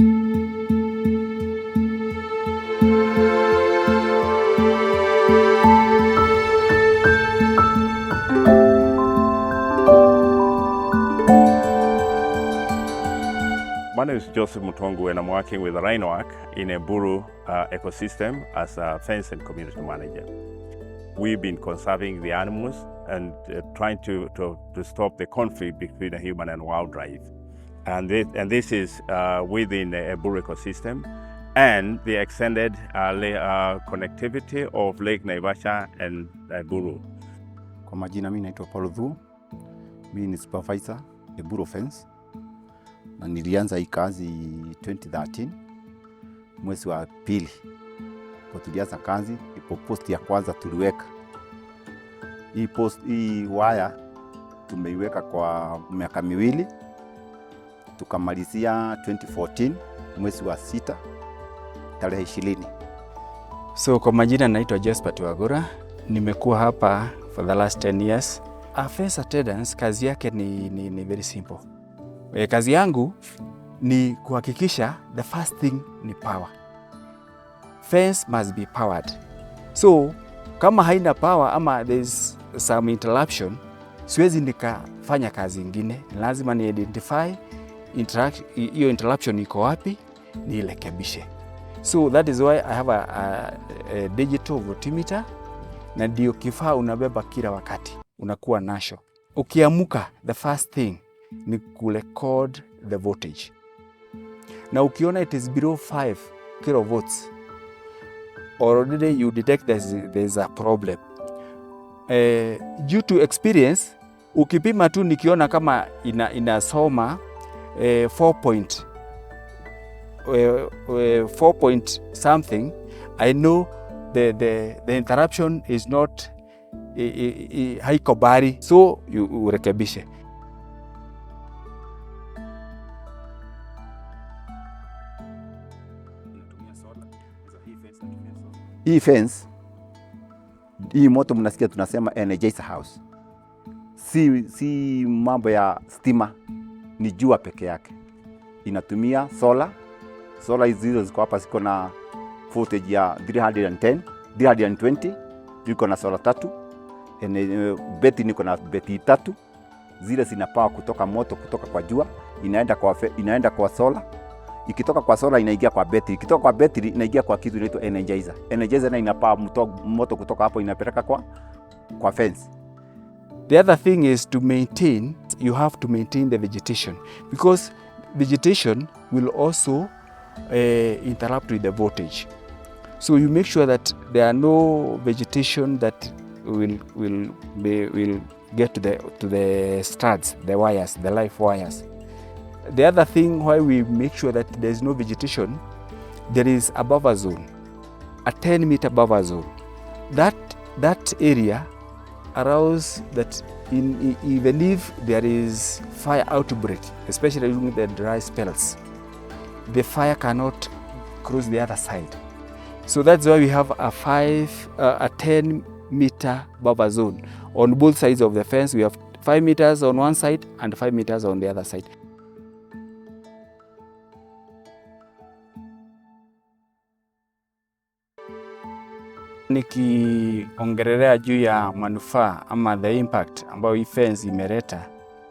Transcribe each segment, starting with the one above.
My name is Joseph Mutongu and I'm working with Rhino Ark in Eburu ecosystem as a fence and community manager. We've been conserving the animals and trying to stop the conflict between the human and wildlife. And this is within the Eburu ecosystem and the extended connectivity of Lake Naivasha and Eburu. Kwa majina mimi naitwa Paul, mimi ni supervisor Eburu fence. Na nilianza hii kazi 2013 mwezi wa pili. Kwa tulianza kazi, ipo post ya kwanza tuliweka. Hii waya tumeiweka kwa miaka miwili. Tukamalizia 2014 mwezi wa 6 tarehe 20. So kwa majina naitwa Jasper Wagura. Nimekuwa hapa for the last 10 years. A fence attendant kazi yake ni very simple. Kazi yangu ni kuhakikisha the first thing ni power. Fence must be powered. So kama haina power ama there's some interruption, siwezi nikafanya kazi ingine. Lazima ni identify hiyo interruption iko wapi, niirekebishe. So that is why I have a digital voltmeter, na ndio kifaa unabeba kila wakati, unakuwa nasho. Ukiamuka, the first thing ni kurecord the voltage. Na ukiona it is below 5 kilovolts, already you detect there's a problem. Due to experience, ukipima tu nikiona kama inasoma 4 point something, I know the interruption is not haiko bari, so urekebishe. Hii fence, hii moto mnasikia tunasema energizer house. Si mambo ya stima, ni jua peke yake. Inatumia solar. Solar hizo ziko hapa, ziko na voltage ya 320, ziko na solar 3. Beti niko na beti 3. Zile zina power kutoka moto, kutoka kwa jua, inaenda kwa solar. Ikitoka kwa solar inaingia kwa battery. Ikitoka kwa battery inaingia kwa kitu inaitwa energizer. Energizer na inapaa moto kutoka hapo inapeleka kwa fence. The other thing is you have to maintain the vegetation, because vegetation will also interrupt with the voltage. So you make sure that there are no vegetation that will get to the studs, the wires, the live wires. The other thing why we make sure that there is no vegetation, there is a buffer zone, a 10-meter buffer zone. That area allows that even if there is fire outbreak, especially during the dry spells, the fire cannot cross the other side. So that's why we have a 10-meter buffer zone on both sides of the fence. We have 5 meters on one side and 5 meters on the other side. Nikiongelelea juu ya manufaa ama the impact ambayo hii fence imeleta,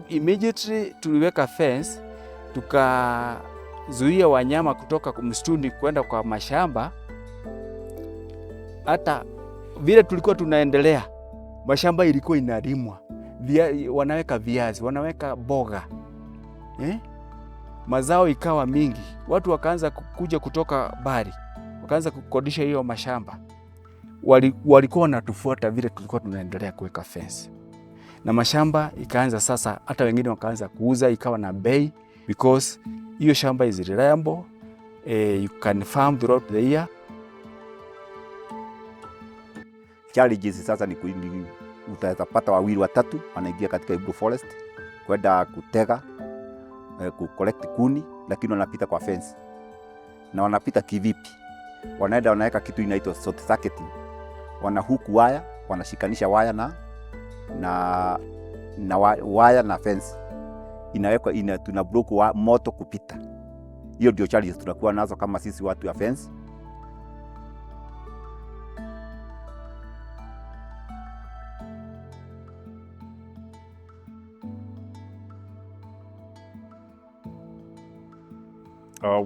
immediately tuliweka fence, tukazuia wanyama kutoka msituni kwenda kwa mashamba. Hata vile tulikuwa tunaendelea, mashamba ilikuwa inalimwa, wanaweka viazi, wanaweka boga, mazao ikawa mingi. Watu wakaanza kuja kutoka bari, wakaanza kukodisha hiyo mashamba. Walikuwa wanatufuata vile tulikuwa tunaendelea kuweka fence, na mashamba ikaanza sasa, hata wengine wakaanza kuuza, ikawa na bei, because hiyo shamba is reliable, you can farm throughout the year. Challenges sasa ni utapata wawili watatu wanaingia katika Eburu forest kwenda kutega, collect kuni, lakini wanapita kwa fence. Na wanapita kivipi? Wanaenda wanaweka kitu inaitwa short circuiting. Wanahuku waya, wanashikanisha waya na waya na fence. Inawekwa tuna block moto kupita. Hiyo ndio challenges tunakuwa nazo kama sisi watu ya fence.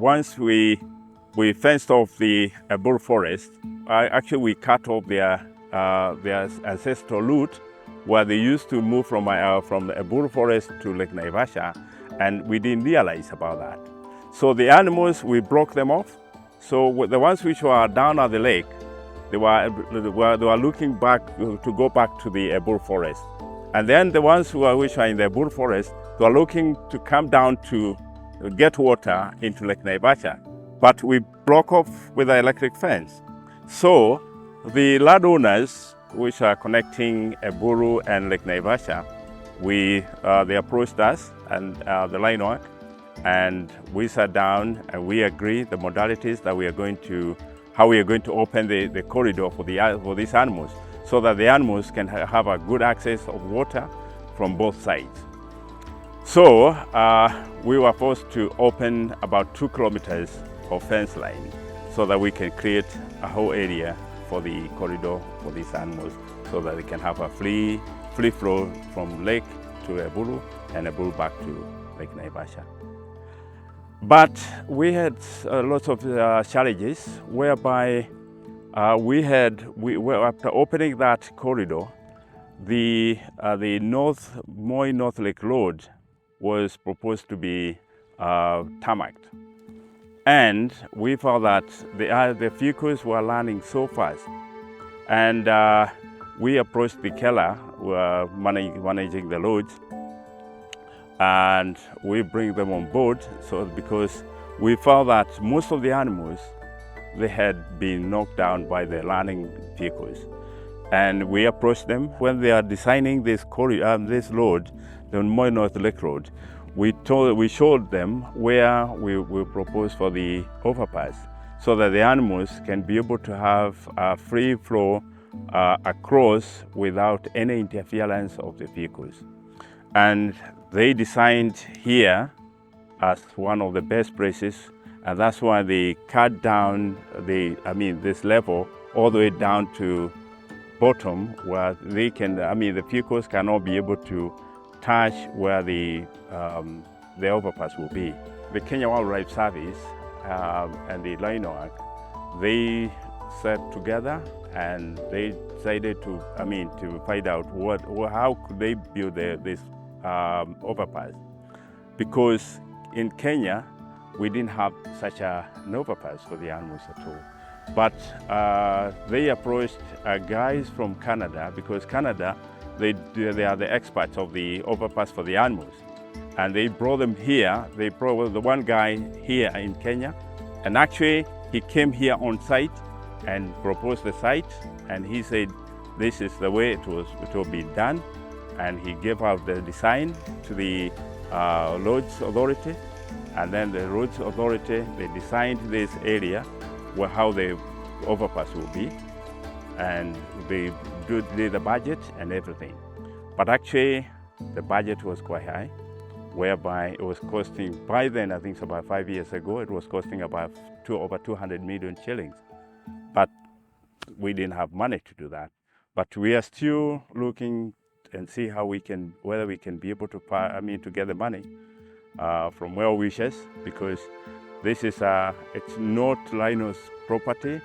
Once we fenced off the Eburu forest, actually we cut off their ancestral route where they used to move from the Eburu forest to Lake Naivasha, and we didn't realize about that. So the animals, we broke them off. So the ones which were down at the lake, they were looking back to go back to the Eburu forest. And then the ones which are in the Eburu forest, they were looking to come down to get water into Lake Naivasha, but we broke off with the electric fence. So the landowners which are connecting Eburu and Lake Naivasha, they approached us and the Rhino Ark, and we sat down and we agreed the modalities that how we are going to open the corridor for these animals, so that the animals can have a good access of water from both sides. So we were forced to open about 2 kilometers of fence line so that we can create a whole area for the corridor for these animals, so that they can have a free flow from lake to Eburu and Eburu back to Lake Naivasha. But we had lots of challenges whereby after opening that corridor, the Moi North Lake Road was proposed to be tarmacked. And we found that the vehicles were landing so fast. And we approached the Keller, who are managing the loads, and we bring them on board, so because we found that most of the animals, they had been knocked down by the landing vehicles. And we approached them when they are designing this road, the Moi North Lake Road. We showed them where we propose for the overpass, so that the animals can be able to have a free flow across without any interference of the vehicles. And they designed here as one of the best places, and that's why they cut down this level all the way down to bottom, where the vehicles cannot be able to touch where the overpass will be. The Kenya Wildlife Service and the Rhino Ark, they sat together and they decided to find out how could they build this overpass, because in Kenya we didn't have such an overpass for the animals at all. But they approached guys from Canada, because Canada, they are the experts of the overpass for the animals, and they brought them here. They brought the one guy here in Kenya, and actually he came here on site and proposed the site, and he said this is the way it will be done, and he gave out the design to the roads authority, and then the roads authority, they designed this area how the overpass will be, and they did the budget and everything. But actually the budget was quite high, whereby it was costing, by then I think it's about 5 years ago, it was costing about over 200 million shillings. But we didn't have money to do that. But we are still looking and see whether we can be able to get the money from well wishers, because this is it's not Rhino's property,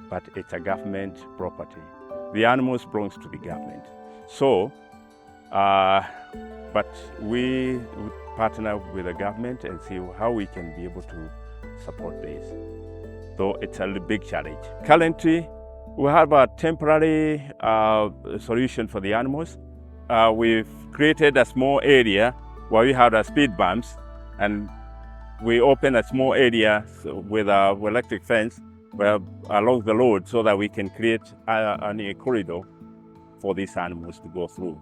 but it's a government property. The animals belongs to the government. So, but we would partner with the government and see how we can be able to support this. So it's a big challenge. Currently, we have a temporary solution for the animals. We've created a small area where we have speed bumps, and we open a small area with an electric fence along the road, so that we can create a corridor for these animals to go through.